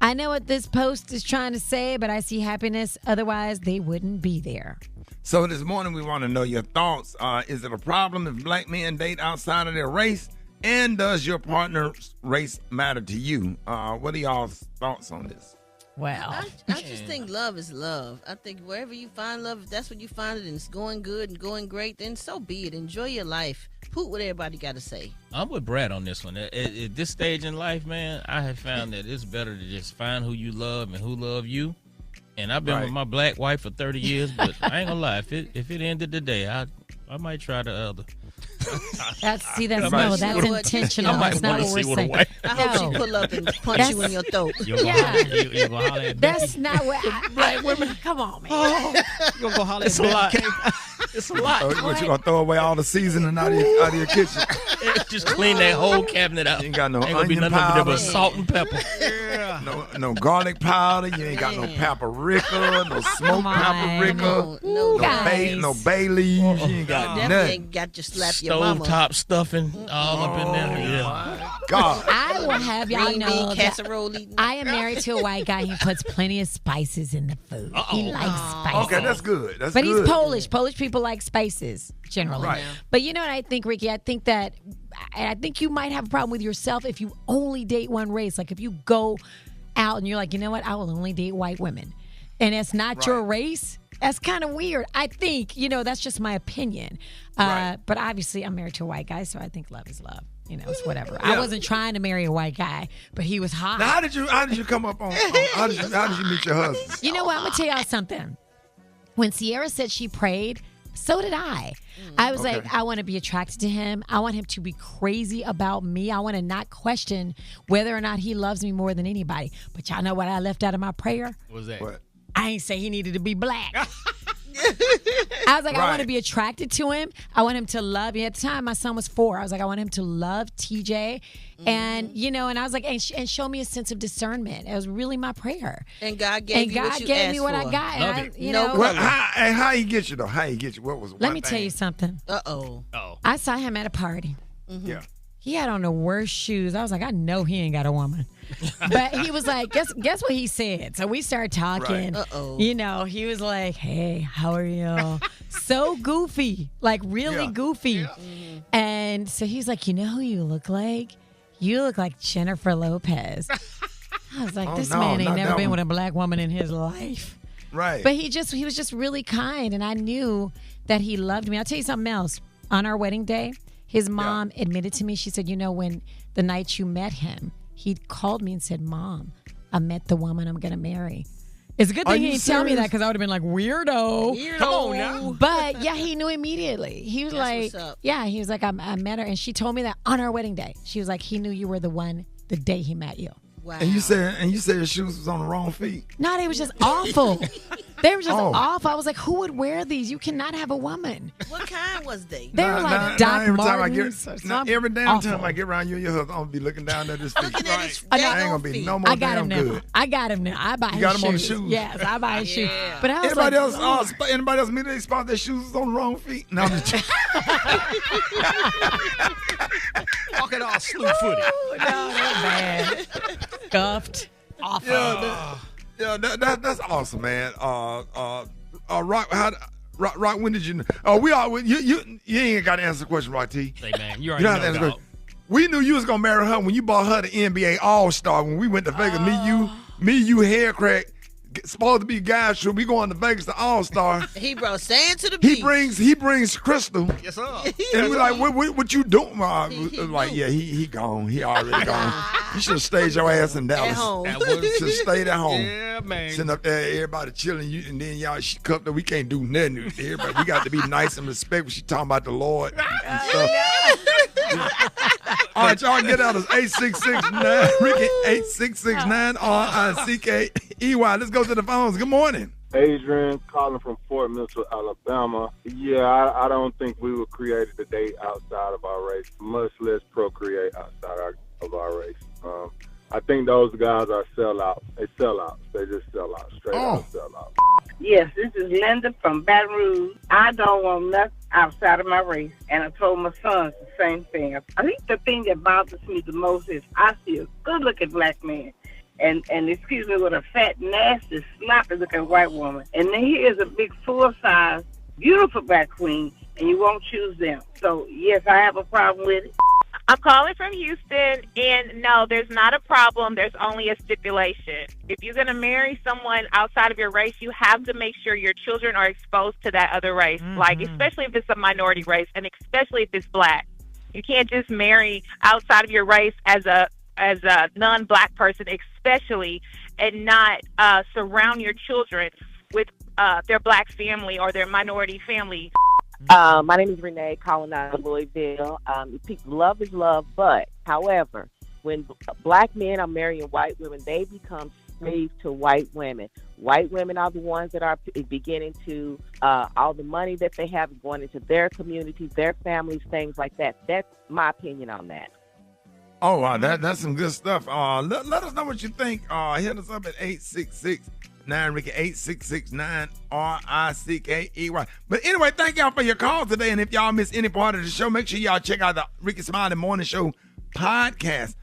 I know what this post is trying to say, but I see happiness. Otherwise, they wouldn't be there. So this morning, we want to know your thoughts. Is it a problem if black men date outside of their race? And does your partner's race matter to you? What are y'all's thoughts on this? Well, I just think love is love. I think wherever you find love, if that's what you find it and it's going good and going great, then so be it. Enjoy your life. Put what everybody got to say. I'm with Brat on this one. At this stage in life, man, I have found that it's better to just find who you love and who love you. And I've been with my black wife for 30 years, but I ain't gonna lie. If it ended today, I might try the other. That's intentional. That's not what we're saying. I hope she pull up and punch you in your throat. You gonna holler at That's not what black women. Come on, man. You gonna go holler It's at a lot. It's a lot. What, you gonna throw away all the seasoning out of your kitchen? Just clean that whole cabinet out. You ain't got no ain't gonna be onion nothing powder, but salt and pepper. no garlic powder. You ain't got no paprika, no smoked paprika, no bay leaves. You ain't got Definitely nothing. ain't got to slap your mama. Stovetop stuffing all up in there. God. I will have y'all Green know bean that casserole eating. I am married to a white guy. He puts plenty of spices in the food. He likes spices. Okay, that's good. That's but good. he's Polish. Polish people like spices generally. Right. But you know what I think, Ricky? I think you might have a problem with yourself if you only date one race. Like if you go out and you're like, you know what? I will only date white women. And it's not your race. That's kind of weird. I think, that's just my opinion. But obviously, I'm married to a white guy, so I think love is love. It's whatever. Yeah. I wasn't trying to marry a white guy, but he was hot. Now, how did you come up on how did you meet your husband? You know what? I'm going to tell y'all something. When Sierra said she prayed, so did I. I was like, I want to be attracted to him. I want him to be crazy about me. I want to not question whether or not he loves me more than anybody. But y'all know what I left out of my prayer? What was that? What? I ain't say he needed to be black. I was like, I want to be attracted to him. I want him to love me. At the time, my son was 4. I was like, I want him to love TJ. And, and I was like, and show me a sense of discernment. It was really my prayer. And God gave you what you asked me what for. I got. Love and it. How he get you, though? How he get you? What was Let me tell you something. Uh-oh. I saw him at a party. Yeah. He had on the worst shoes. I was like, I know he ain't got a woman. But he was like, guess what he said? So we started talking. Right. Uh-oh. He was like, hey, how are you? So goofy, like really goofy. Yeah. And so he's like, you know who you look like? You look like Jennifer Lopez. I was like, this man ain't never been with a black woman in his life. Right. But he was just really kind. And I knew that he loved me. I'll tell you something else. On our wedding day, his mom admitted to me, she said, when the night you met him, he called me and said, Mom, I met the woman I'm going to marry. It's a good thing he didn't tell me that because I would have been like, weirdo. Come on now. But yeah, he knew immediately. He was like, he was like, I met her. And she told me that on our wedding day. She was like, he knew you were the one the day he met you. Wow. And you said your shoes was on the wrong feet. No, they was just awful. They were just awful. I was like, who would wear these? You cannot have a woman. What kind was they? They were like Doc Martens. Every damn time I get around you and your husband, I'm going to be looking down at his feet. I ain't going to be no more damn good. I got him now. I buy his shoes. You got him on the shoes? Yes, I buy his shoes. But I was anybody else meet they spot their shoes on the wrong feet? No, I'm just Walking all slew-footed. No, that's bad. Scuffed. Awful. That's awesome, man. Rock, Rock, when did you know? You ain't got to answer the question, Rock T. Say, man, you already know. We knew you was gonna marry her when you bought her the NBA All-Star when we went to Vegas. Me, you, hair crack. Supposed to be guys, should we going to Vegas to All-Star? He brought sand to the beach. He brings Krystal. Yes, sir. And we're like, what you doing? Like, he gone. He already gone. You should have stayed your ass in Dallas. At home. You should have stayed at home. Yeah, man. Sitting up there, everybody chilling, you, and then y'all she cupped up. We can't do nothing. Everybody, we got to be nice and respectful. She talking about the Lord and stuff. All right, y'all get out of 8669 Ricky 8669 RICKEY. Let's go to the phones. Good morning. Adrian calling from Fort Mitchell, Alabama. Yeah, I don't think we were created to date outside of our race, much less procreate outside of our race. I think those guys are sellouts. They sellouts. They just sell out, straight out sellouts. Yes, this is Linda from Baton Rouge. I don't want nothing outside of my race, and I told my sons the same thing. I think the thing that bothers me the most is I see a good-looking black man, and excuse me, with a fat, nasty, sloppy-looking white woman, and then here's a big, full-size, beautiful black queen, and you won't choose them. So, yes, I have a problem with it. I'm calling from Houston, and no, there's not a problem. There's only a stipulation. If you're going to marry someone outside of your race, you have to make sure your children are exposed to that other race, like especially if it's a minority race, and especially if it's black. You can't just marry outside of your race as a non-black person, especially, and not surround your children with their black family or their minority family. My name is Renee, calling out of Louisville. Love is love, but however, when black men are marrying white women, they become slaves to white women. White women are the ones that are beginning to, all the money that they have going into their communities, their families, things like that. That's my opinion on that. Oh, wow, that's some good stuff. Let us know what you think. Hit us up at 866-9 Ricky 8669 RICKEY. But anyway, thank y'all for your call today. And if y'all miss any part of the show, make sure y'all check out the Rickey Smiley Morning Show podcast.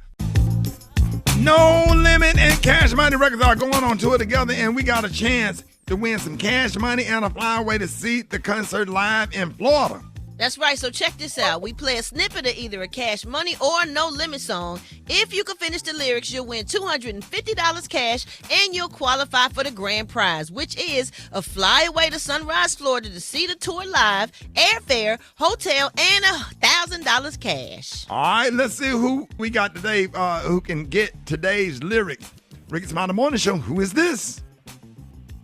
No Limit and Cash Money Records are going on tour together, and we got a chance to win some cash money and a flyaway to see the concert live in Florida. That's right, so check this out. We play a snippet of either a Cash Money or a No Limit song. If you can finish the lyrics, you'll win $250 cash, and you'll qualify for the grand prize, which is a flyaway to Sunrise, Florida to see the tour live, airfare, hotel, and $1,000 cash. All right, let's see who we got today who can get today's lyrics. Rickey Smiley Morning Show, who is this?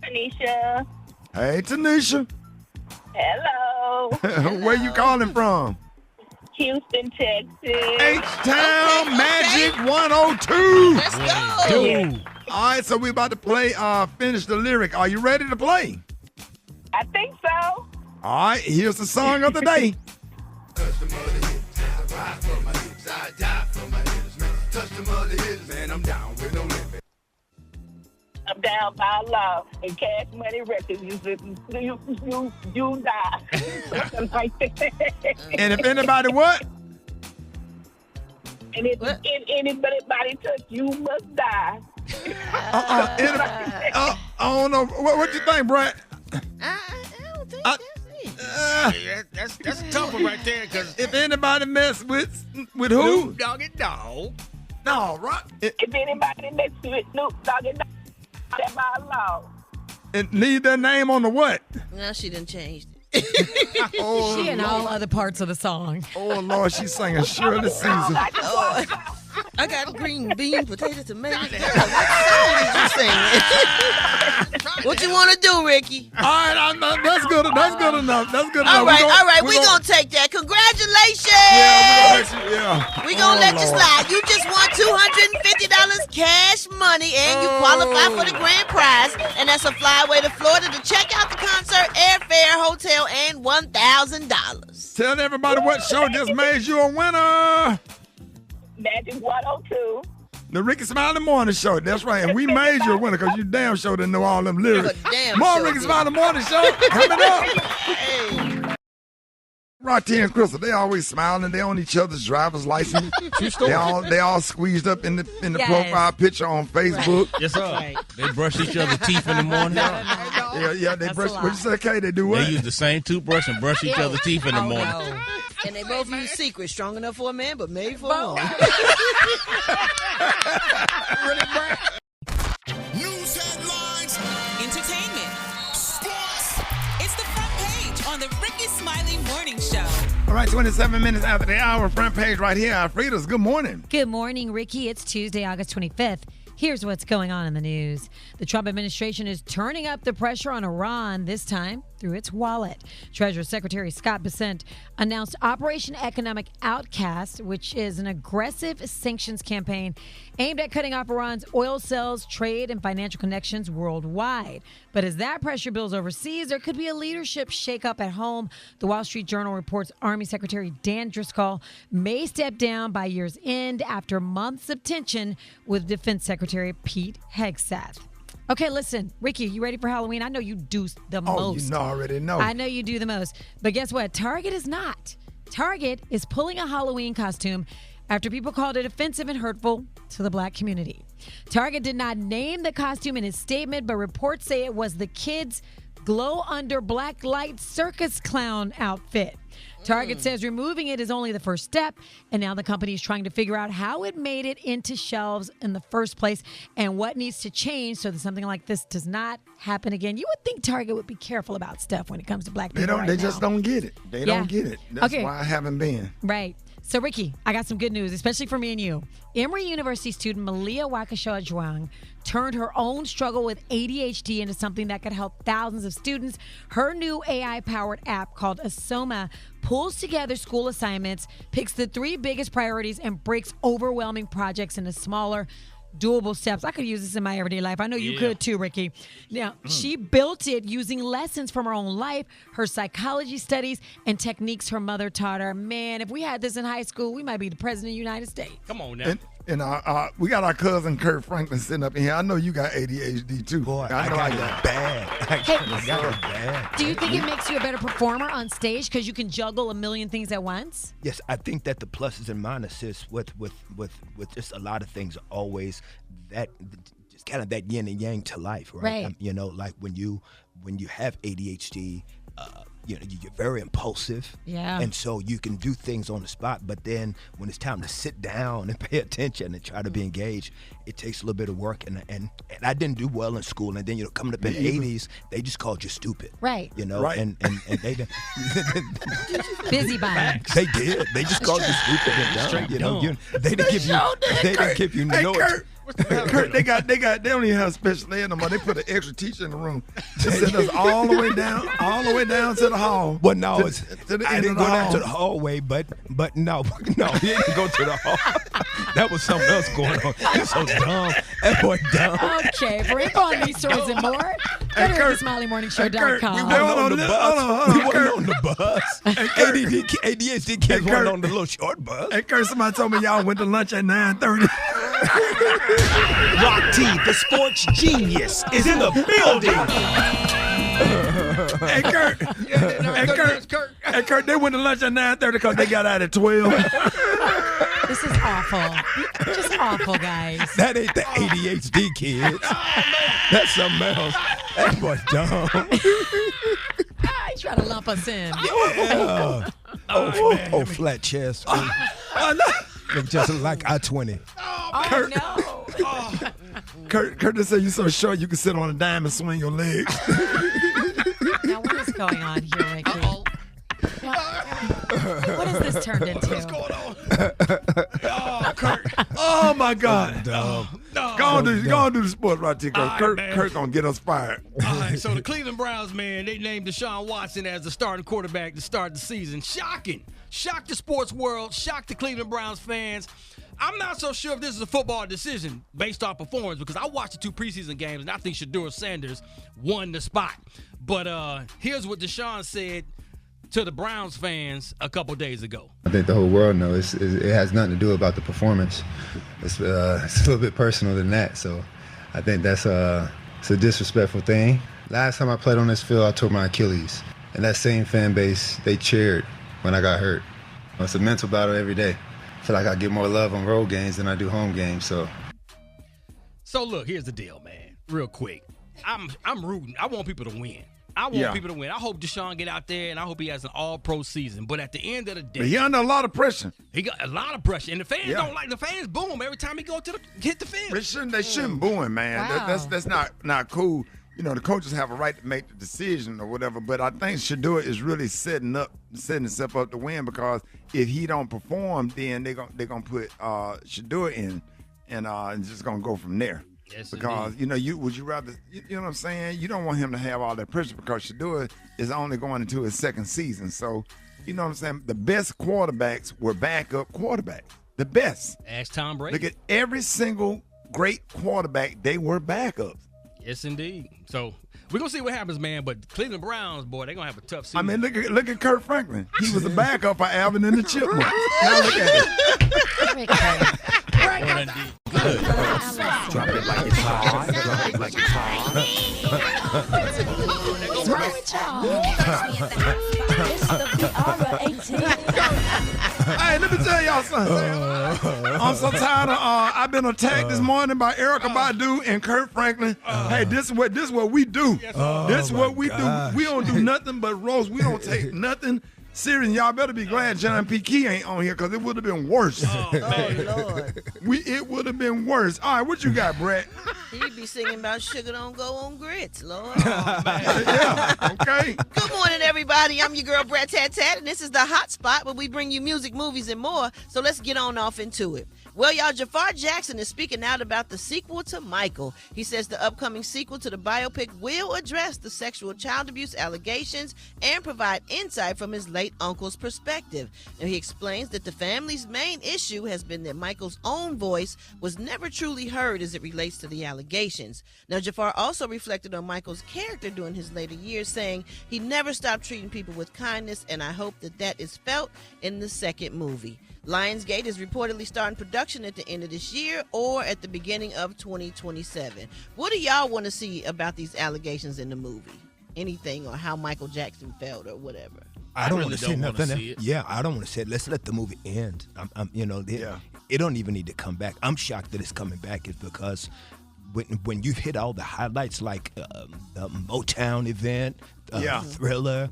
Tanisha. Hey, Tanisha. Hello. Where you calling from? Houston, Texas. H-Town Magic 102. Let's go. Yeah. All right, so we're about to play Finish the Lyric. Are you ready to play? I think so. All right, here's the song of the day. Touch the mother hips, I ride for my hips, I die for my hips, man. Touch the mother hips, man, I'm down with no limit. I'm down by law, and Cash Money Records, you die. Something like that. And if anybody what? And if anybody touch you, must die. I don't know. What you think, Brat? I don't think that's it. That's a tough one right there. Cause if anybody mess with who? Snoop Doggy Dogg. No, right? If anybody mess with Snoop Doggy Dogg, that's by law. And leave their name on the what? Now she done changed it. She and all other parts of the song. Oh, Lord, she's singing Shirley Caesar. I got green bean, potato, tomato. What song is you singing? What you want to do, Ricky? All right, that's good enough. That's good enough. All right, we're going to take that. Congratulations. Yeah. We're going to let you slide. You just won $250 cash money, and you qualify for the grand prize, and that's a flyaway to Florida to check out the concert, airfare, hotel, and $1,000. Tell everybody what show just made you a winner. Magic 102. The Rickey Smiley Morning Show. That's right. And we made you a winner because you damn sure didn't know all them lyrics. More Rickey Smiley Morning Show coming up. Hey. Rocky and Krystal, they always smiling. They on each other's driver's license. They all squeezed up in the profile picture on Facebook. Yes, sir. Right. They brush each other's teeth in the morning. Yeah, they brush. What you say, Kay? They do what? They use the same toothbrush and brush each other's teeth in the morning. No. And they both use secrets, strong enough for a man, but made for a woman. News headlines. Entertainment. Sports. It's the front page on the Rickey Smiley Morning Show. All right, 27 minutes after the hour, front page right here. Alfreda's, good morning. Good morning, Ricky. It's Tuesday, August 25th. Here's what's going on in the news. The Trump administration is turning up the pressure on Iran, this time through its wallet. Treasury Secretary Scott Bessent announced Operation Economic Outcast, which is an aggressive sanctions campaign aimed at cutting off Iran's oil sales, trade, and financial connections worldwide. But as that pressure builds overseas, there could be a leadership shakeup at home. The Wall Street Journal reports Army Secretary Dan Driscoll may step down by year's end after months of tension with Defense Secretary Pete Hegseth. Okay, listen, Ricky, you ready for Halloween? I know you do the most. You already know. I know you do the most. But guess what? Target is not. Target is pulling a Halloween costume after people called it offensive and hurtful to the black community. Target did not name the costume in its statement, but reports say it was the kids' glow-under black light circus clown outfit. Target says removing it is only the first step, and now the company is trying to figure out how it made it into shelves in the first place and what needs to change so that something like this does not happen again. You would think Target would be careful about stuff when it comes to black people. They just don't get it. They don't get it. That's Okay. why I haven't been. Right. So, Ricky, I got some good news, especially for me and you. Emory University student Malia Wakashaw Juang turned her own struggle with ADHD into something that could help thousands of students. Her new AI-powered app called Asoma pulls together school assignments, picks the 3 biggest priorities, and breaks overwhelming projects into smaller, doable steps. I could use this in my everyday life. I know you could too, Ricky. Now, she built it using lessons from her own life, her psychology studies, and techniques her mother taught her. Man, if we had this in high school, we might be the president of the United States. Come on now. And we got our cousin Kurt Franklin sitting up in here. I know you got ADHD too. Boy, I know I got got it bad. I got it bad. Do you think it makes you a better performer on stage because you can juggle a million things at once? Yes, I think that the pluses and minuses with just a lot of things are always that just kind of that yin and yang to life, right? Right. You know, like when you have ADHD, you know, you're very impulsive. Yeah. And so you can do things on the spot, but then when it's time to sit down and pay attention and try to be engaged, it takes a little bit of work. And I didn't do well in school. And then, you know, coming up in the 80s, they just called you stupid. Right. You know, Right. and they didn't. Busybody. They did. They just called you stupid and dumb. Straight You know, dumb. they didn't give you. They didn't give you Hey, no. Kurt, they don't even have special ed no more. They put an extra teacher in the room. They sent us all the way down to the hall. Well, no, to the I end didn't of go the down hall. to the hallway, but no, he didn't go to the hall. That was something else going on. He's so dumb. That boy dumb. Okay, for info on these stories and more, go to Kurt, RickySmileyMorningShow.com. We weren't on the bus. Hold on, We weren't Kurt. on the bus. ADHD kids weren't on the little short bus. Hey, Kurt, somebody told me y'all went to lunch at 9:30. Rock T, the sports genius, is in the building. Hey, Kurt. Hey, Kurt, they went to lunch at 9:30 because they got out at 12. This is awful. Just awful, guys. That ain't the ADHD kids. That's something else. That boy dumb. He tried to lump us in. Yeah. Oh, flat chest. Look just like I-20. Oh, no. Kurt just said you're so short you can sit on a dime and swing your legs. Now, what is going on here, Ricky? What has this turned into? What's going on? Oh, Kurt. Oh, my God. Dumb. Go on do the sports right there, All Kurt. right, Kurt gonna get us fired. All right, so the Cleveland Browns, man, they named Deshaun Watson as the starting quarterback to start the season. Shocking. Shocked the sports world. Shocked the Cleveland Browns fans. I'm not so sure if this is a football decision based off performance because I watched the 2 preseason games and I think Shedeur Sanders won the spot. But here's what Deshaun said to the Browns fans a couple days ago. I think the whole world knows it has nothing to do about the performance. It's a little bit personal than that. So I think it's a disrespectful thing. Last time I played on this field, I tore my Achilles. And that same fan base, they cheered when I got hurt. It's a mental battle every day. I feel like I get more love on road games than I do home games. So look, here's the deal, man. Real quick. I'm rooting. I want people to win. I want people to win. I hope Deshaun get out there, and I hope he has an all-pro season. But at the end of the day, But he under a lot of pressure. he got a lot of pressure, and the fans don't like the fans. Boom! Every time he go to hit the fence. They shouldn't boo him, man. Wow. That's not cool. the coaches have a right to make the decision or whatever. But I think Shador is really setting himself up to win, because if he don't perform, then they're gonna put Shador in, and just gonna go from there. Yes, because would you rather, you know what I'm saying? You don't want him to have all that pressure, because Shador is only going into his second season. So, you know what I'm saying? The best quarterbacks were backup quarterbacks. The best. Ask Tom Brady. Look at every single great quarterback; they were backups. Yes, indeed. So we're gonna see what happens, man. But Cleveland Browns, boy, they're gonna have a tough season. I mean, look at Kurt Franklin. He was a backup for Alvin and the Chipmunks. Now look at it. Drop it like it's hot. Drop it like it's hot. What's wrong with y'all? It's the VR-18. Hey, let me tell y'all something. I'm so tired of I've been attacked this morning by Erykah Badu and Kurt Franklin. Hey, this is what we do. This is what we do. We don't do nothing but roast. We don't take nothing serious. Y'all better be glad John P. Key ain't on here, because it would have been worse. Oh, Lord. It would have been worse. All right, what you got, Brat? He'd be singing about sugar don't go on grits, Lord. Yeah, okay. Good morning, everybody. I'm your girl, Brat Tat Tat, and this is the Hot Spot, where we bring you music, movies, and more. So let's get on off into it. Well, y'all, Jafar Jackson is speaking out about the sequel to Michael. He says the upcoming sequel to the biopic will address the sexual child abuse allegations and provide insight from his late uncle's perspective. And he explains that the family's main issue has been that Michael's own voice was never truly heard as it relates to the allegations. Now, Jafar also reflected on Michael's character during his later years, saying he never stopped treating people with kindness, and I hope that is felt in the second movie. Lionsgate is reportedly starting production at the end of this year or at the beginning of 2027. What do y'all want to see about these allegations in the movie? Anything, or how Michael Jackson felt, or whatever? I don't want to say nothing. Yeah, I don't want to say it. Let's let the movie end. It don't even need to come back. I'm shocked that it's coming back, is because when you hit all the highlights, like the Motown event, Thriller,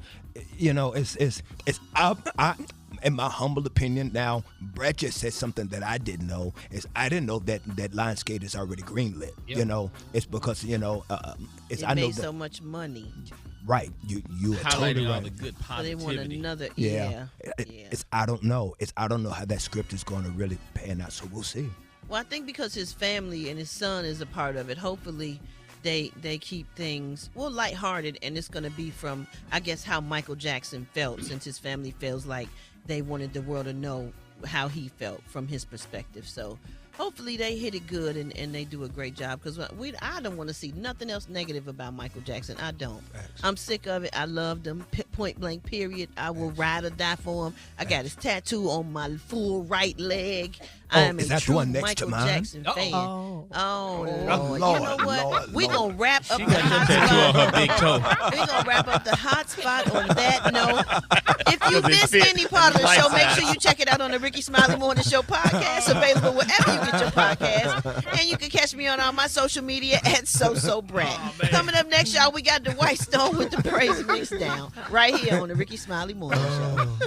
in my humble opinion, now, Brett just said something that I didn't know. I didn't know that Lionsgate is already greenlit. Yep. It's because it made so much money. Right, you are totally right. All the good positivity. So they want another. I don't know. I don't know how that script is going to really pan out. So we'll see. Well, I think because his family and his son is a part of it, hopefully they keep things lighthearted, and it's going to be from, I guess, how Michael Jackson felt, since his family feels like they wanted the world to know how he felt from his perspective. So hopefully they hit it good and they do a great job, because I don't want to see nothing else negative about Michael Jackson. I don't. I'm sick of it. I loved him, point blank, period. I will ride or die for him. I got his tattoo on my full right leg. I am is a that true the one next Michael to mine? Jackson fan. Oh, Lord. Lord, You know what? Lord, We're going to wrap up She the got hot the tattoo on her big toe. We're going to wrap up the hot spot on that note. If you Does it missed fit? any part of the show, make Life sure you check it out on the Rickey Smiley Morning Show podcast, available wherever you get your podcast. And you can catch me on all my social media at Brat. Coming up next, y'all, we got the White Stone with the praise mix down right here on the Rickey Smiley Morning Show.